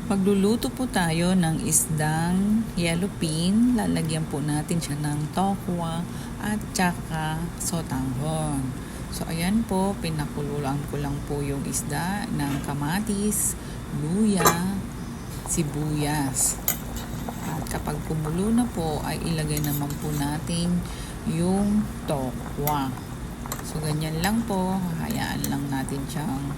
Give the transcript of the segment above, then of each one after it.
Magluluto po tayo ng isdang yellowfin. Lalagyan po natin siya ng tokwa at tsaka sotanghon. So ayan po, pinakuluan ko lang po yung isda ng kamatis, luya, sibuyas. At kapag kumulo na po, ay ilagay naman po natin yung tokwa. So ganyan lang po, hayaan lang natin siyang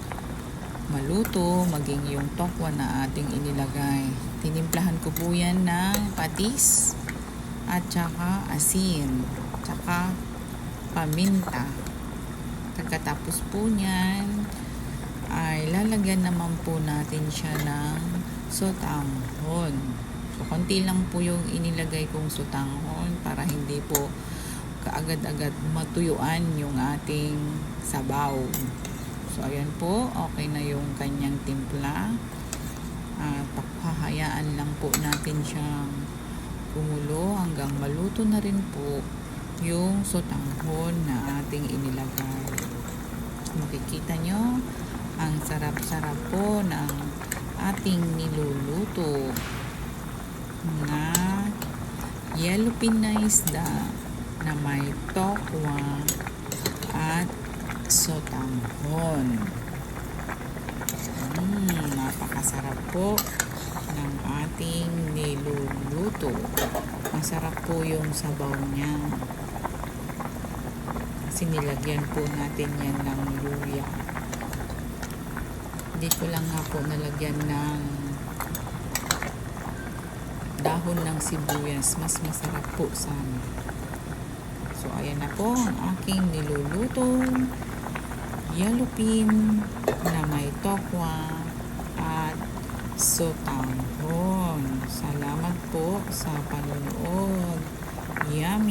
maluto, maging yung tokwa na ating inilagay. Tinimplahan ko po yan ng patis at saka asin, saka paminta. Pagkatapos po niyan, ay lalagyan naman po natin siya ng sotanghon. So, konti lang po yung inilagay kong sotanghon para hindi po kaagad-agad matuyuan yung ating sabaw. So, ayan po, okay na yung kanyang timpla. Hahayaan lang po natin siyang kumulo hanggang maluto na rin po yung sotanghon na ating inilagay. Makikita nyo, ang sarap-sarap po ng ating niluluto na yellowfin na isda na may tokwa at sotanghon. Napakasarap po ng ating niluluto. Masarap po yung sabaw niya. Kasi nilagyan po natin yan ng luya. Hindi ko lang nga po nalagyan ng dahon ng sibuyas. Mas masarap po sana. So ayan na po ang aking nilulutong yellowfin na may tokwa at sotanghon. Salamat po sa panonood. Yummy!